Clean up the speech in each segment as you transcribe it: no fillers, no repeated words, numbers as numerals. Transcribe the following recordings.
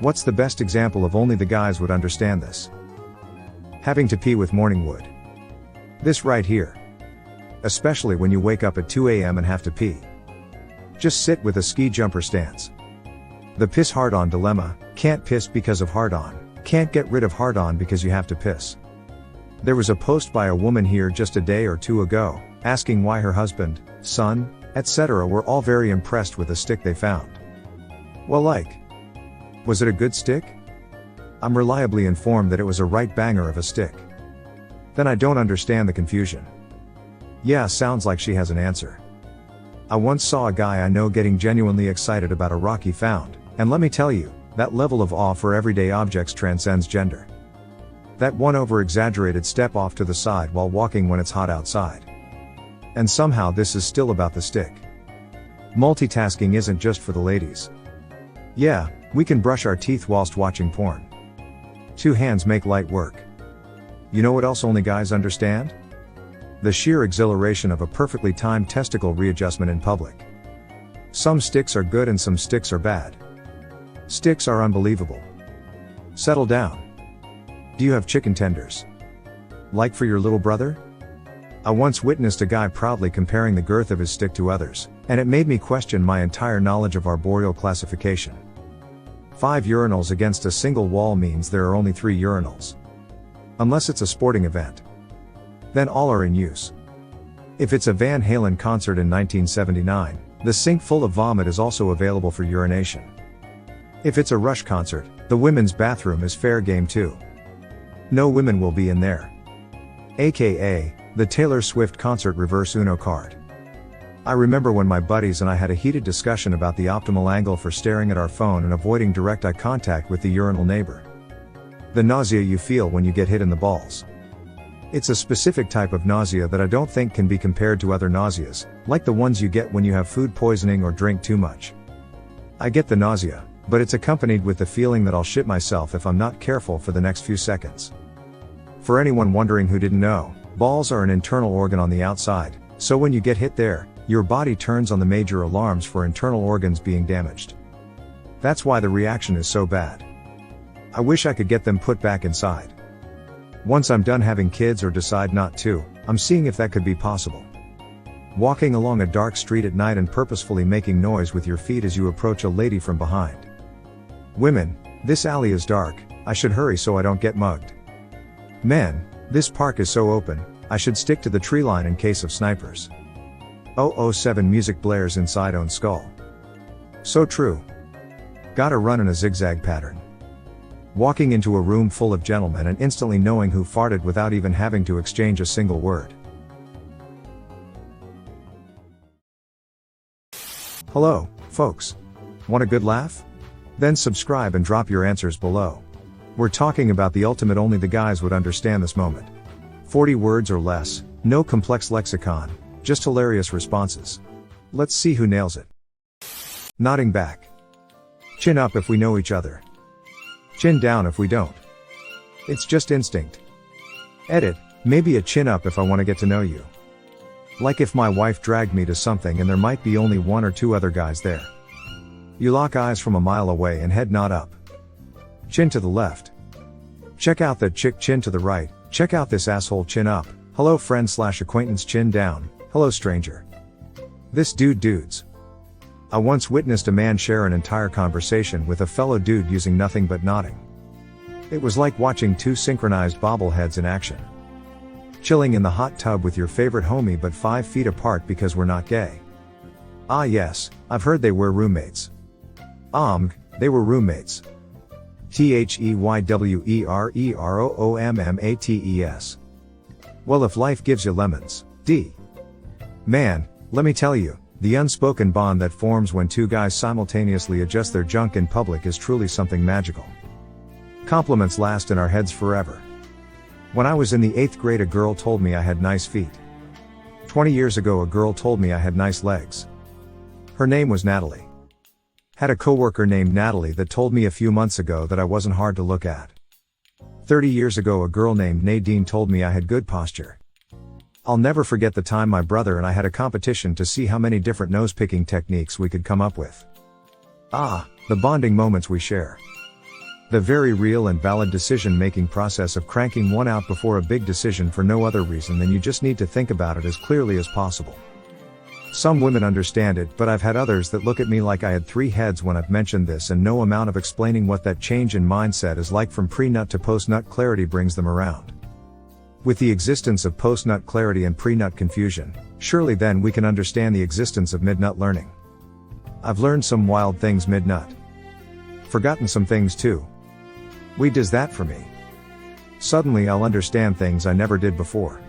What's the best example of only the guys would understand this? Having to pee with morning wood. This right here. Especially when you wake up at 2 a.m. and have to pee. Just sit with a ski jumper stance. The piss hard-on dilemma: can't piss because of hard-on, can't get rid of hard-on because you have to piss. There was a post by a woman here just a day or two ago, asking why her husband, son, etc. were all very impressed with the stick they found. Well, was it a good stick? I'm reliably informed that it was a right banger of a stick. Then I don't understand the confusion. Yeah, sounds like she has an answer. I once saw a guy I know getting genuinely excited about a rock he found, and let me tell you, that level of awe for everyday objects transcends gender. That one over-exaggerated step off to the side while walking when it's hot outside. And somehow this is still about the stick. Multitasking isn't just for the ladies. Yeah, we can brush our teeth whilst watching porn. 2 hands make light work. You know what else only guys understand? The sheer exhilaration of a perfectly timed testicle readjustment in public. Some sticks are good and some sticks are bad. Sticks are unbelievable. Settle down. Do you have chicken tenders? Like for your little brother? I once witnessed a guy proudly comparing the girth of his stick to others, and it made me question my entire knowledge of arboreal classification. 5 urinals against a single wall means there are only 3 urinals. Unless it's a sporting event. Then all are in use. If it's a Van Halen concert in 1979, the sink full of vomit is also available for urination. If it's a Rush concert, the women's bathroom is fair game too. No women will be in there. AKA, the Taylor Swift concert reverse Uno card. I remember when my buddies and I had a heated discussion about the optimal angle for staring at our phone and avoiding direct eye contact with the urinal neighbor. The nausea you feel when you get hit in the balls. It's a specific type of nausea that I don't think can be compared to other nauseas, like the ones you get when you have food poisoning or drink too much. I get the nausea, but it's accompanied with the feeling that I'll shit myself if I'm not careful for the next few seconds. For anyone wondering who didn't know, balls are an internal organ on the outside, so when you get hit there, your body turns on the major alarms for internal organs being damaged. That's why the reaction is so bad. I wish I could get them put back inside. Once I'm done having kids or decide not to, I'm seeing if that could be possible. Walking along a dark street at night and purposefully making noise with your feet as you approach a lady from behind. Women, this alley is dark, I should hurry so I don't get mugged. Men, this park is so open, I should stick to the tree line in case of snipers. 007 music blares inside own skull. So true. Gotta run in a zigzag pattern. Walking into a room full of gentlemen and instantly knowing who farted without even having to exchange a single word. Hello, folks. Want a good laugh? Then subscribe and drop your answers below. We're talking about the ultimate only the guys would understand this moment. 40 words or less, no complex lexicon, just hilarious responses. Let's see who nails it. Nodding back. Chin up if we know each other. Chin down if we don't. It's just instinct. Edit, maybe a chin up if I want to get to know you. Like if my wife dragged me to something and there might be only 1 or 2 other guys there. You lock eyes from a mile away and head nod up. Chin to the left. Check out that chick chin to the right, check out this asshole chin up, hello friend/acquaintance chin down, hello stranger. This dudes. I once witnessed a man share an entire conversation with a fellow dude using nothing but nodding. It was like watching 2 synchronized bobbleheads in action. Chilling in the hot tub with your favorite homie but 5 feet apart because we're not gay. Ah yes, I've heard they were roommates. They were roommates. THEYWEREROOMMATES. Well, if life gives you lemons, D. Man, let me tell you, the unspoken bond that forms when 2 guys simultaneously adjust their junk in public is truly something magical. Compliments last in our heads forever. When I was in the 8th grade, a girl told me I had nice feet. 20 years ago, a girl told me I had nice legs. Her name was Natalie. Had a coworker named Natalie that told me a few months ago that I wasn't hard to look at. 30 years ago, a girl named Nadine told me I had good posture. I'll never forget the time my brother and I had a competition to see how many different nose-picking techniques we could come up with. Ah, the bonding moments we share. The very real and valid decision-making process of cranking one out before a big decision for no other reason than you just need to think about it as clearly as possible. Some women understand it, but I've had others that look at me like I had three heads when I've mentioned this, and no amount of explaining what that change in mindset is like from pre-nut to post-nut clarity brings them around. With the existence of post-nut clarity and pre-nut confusion, surely then we can understand the existence of mid-nut learning. I've learned some wild things mid-nut. Forgotten some things too. What does that for me? Suddenly I'll understand things I never did before.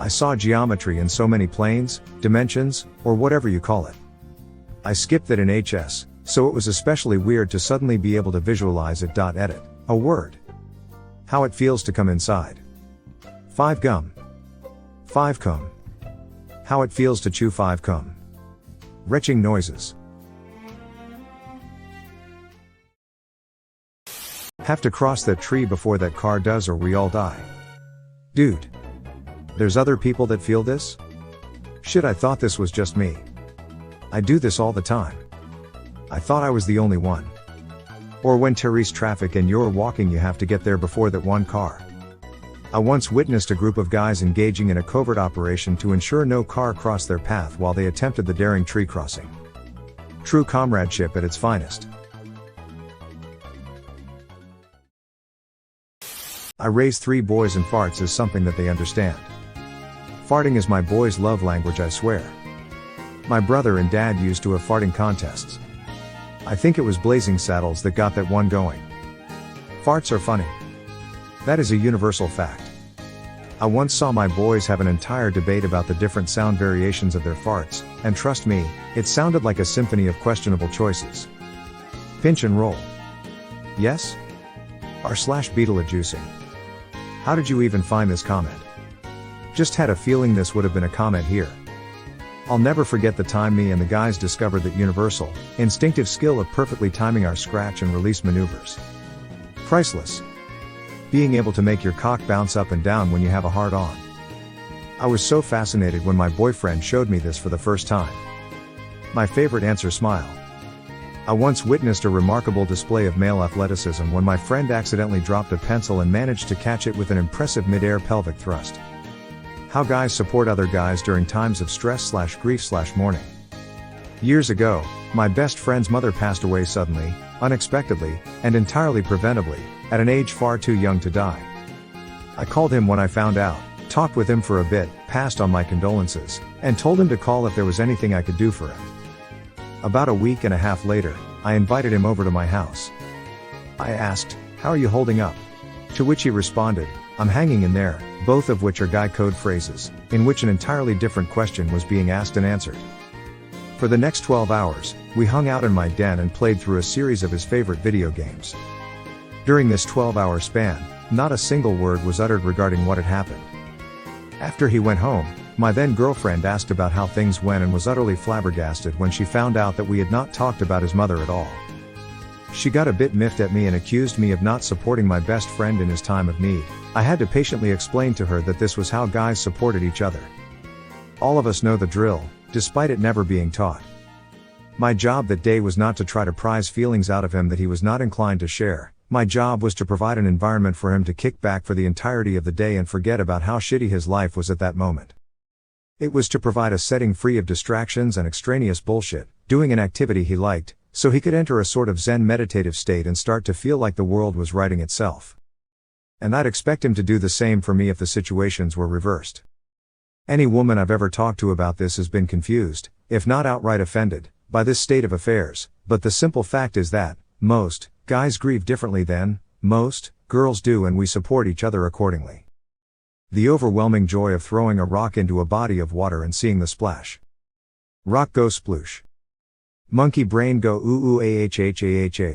I saw geometry in so many planes, dimensions, or whatever you call it. I skipped it in HS, so it was especially weird to suddenly be able to visualize it. Edit a word. How it feels to come inside. 5 gum. 5 cum. How it feels to chew 5 cum. Retching noises. Have to cross that tree before that car does or we all die. Dude. There's other people that feel this? Shit, I thought this was just me. I do this all the time. I thought I was the only one. Or when Therese traffic and you're walking, you have to get there before that one car. I once witnessed a group of guys engaging in a covert operation to ensure no car crossed their path while they attempted the daring tree crossing. True comradeship at its finest. I raised 3 boys and farts is something that they understand. Farting is my boys' love language, I swear. My brother and dad used to have farting contests. I think it was Blazing Saddles that got that one going. Farts are funny. That is a universal fact. I once saw my boys have an entire debate about the different sound variations of their farts, and trust me, it sounded like a symphony of questionable choices. Pinch and roll. Yes? r/Beetlejuicing. How did you even find this comment? Just had a feeling this would have been a comment here. I'll never forget the time me and the guys discovered that universal, instinctive skill of perfectly timing our scratch and release maneuvers. Priceless. Being able to make your cock bounce up and down when you have a hard on. I was so fascinated when my boyfriend showed me this for the first time. My favorite answer: smile. I once witnessed a remarkable display of male athleticism when my friend accidentally dropped a pencil and managed to catch it with an impressive mid-air pelvic thrust. How guys support other guys during times of stress/grief/mourning. Years ago, my best friend's mother passed away suddenly, unexpectedly, and entirely preventably, at an age far too young to die. I called him when I found out, talked with him for a bit, passed on my condolences, and told him to call if there was anything I could do for him. About a week and a half later, I invited him over to my house. I asked, "How are you holding up?" To which he responded, "I'm hanging in there," both of which are guy code phrases, in which an entirely different question was being asked and answered. For the next 12 hours, we hung out in my den and played through a series of his favorite video games. During this 12-hour span, not a single word was uttered regarding what had happened. After he went home, my then girlfriend asked about how things went and was utterly flabbergasted when she found out that we had not talked about his mother at all. She got a bit miffed at me and accused me of not supporting my best friend in his time of need. I had to patiently explain to her that this was how guys supported each other. All of us know the drill, despite it never being taught. My job that day was not to try to prize feelings out of him that he was not inclined to share. My job was to provide an environment for him to kick back for the entirety of the day and forget about how shitty his life was at that moment. It was to provide a setting free of distractions and extraneous bullshit, doing an activity he liked, so he could enter a sort of Zen meditative state and start to feel like the world was righting itself. And I'd expect him to do the same for me if the situations were reversed. Any woman I've ever talked to about this has been confused, if not outright offended, by this state of affairs, but the simple fact is that, most guys grieve differently than most girls do, and we support each other accordingly. The overwhelming joy of throwing a rock into a body of water and seeing the splash. Rock go sploosh. Monkey brain go ooh ooh ah.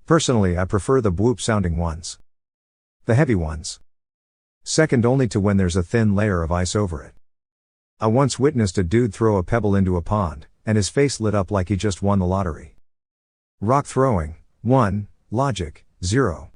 Personally, I prefer the bloop sounding ones. The heavy ones. Second only to when there's a thin layer of ice over it. I once witnessed a dude throw a pebble into a pond, and his face lit up like he just won the lottery. Rock throwing, 1, logic, 0.